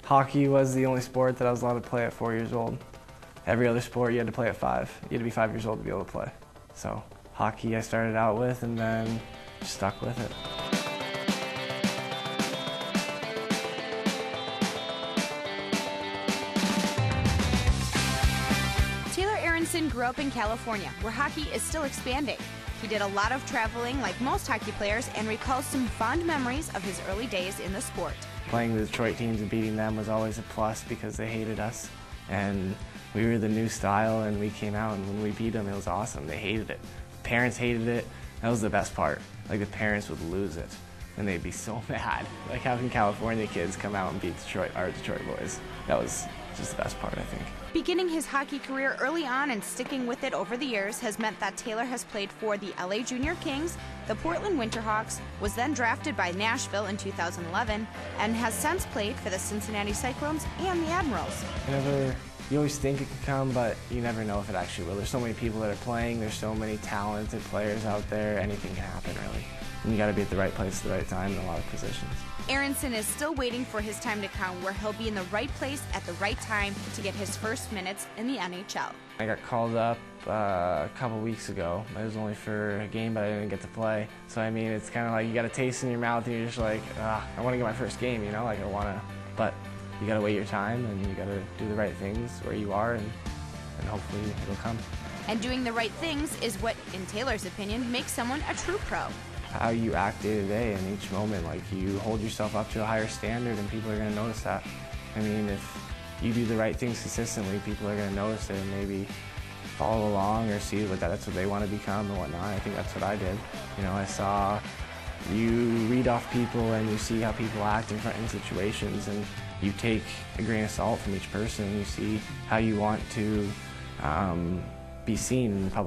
Hockey was the only sport that I was allowed to play at 4 years old. Every other sport you had to play at 5. You had to be 5 years old to be able to play. So hockey I started out with and then just stuck with it. Aronson grew up in California, where hockey is still expanding. He did a lot of traveling like most hockey players and recalls some fond memories of his early days in the sport. Playing the Detroit teams and beating them was always a plus because they hated us. And we were the new style and we came out, and when we beat them it was awesome. They hated it. Parents hated it. That was the best part. Like, the parents would lose it and they'd be so mad. Like, having California kids come out and beat our Detroit boys. That was just the best part, I think. Beginning his hockey career early on and sticking with it over the years has meant that Taylor has played for the LA Junior Kings, the Portland Winterhawks, was then drafted by Nashville in 2011, and has since played for the Cincinnati Cyclones and the Admirals. You always think it could come, but you never know if it actually will. There's so many people that are playing, there's so many talented players out there, anything can happen really. And you gotta be at the right place at the right time in a lot of positions. Aronson is still waiting for his time to come, where he'll be in the right place at the right time to get his first minutes in the NHL. I got called up a couple weeks ago. It was only for a game, but I didn't get to play. So I mean, it's kind of like you got a taste in your mouth and you're just like, I want to get my first game, you know, like I want to, but you got to wait your time and you got to do the right things where you are, and hopefully it'll come. And doing the right things is what, in Taylor's opinion, makes someone a true pro. How you act day to day in each moment, like you hold yourself up to a higher standard and people are going to notice that. I mean, if you do the right things consistently, people are going to notice it and maybe follow along or see what that's what they want to become and whatnot. I think that's what I did. You know, I saw you read off people and you see how people act in situations, and you take a grain of salt from each person and you see how you want to be seen in the public.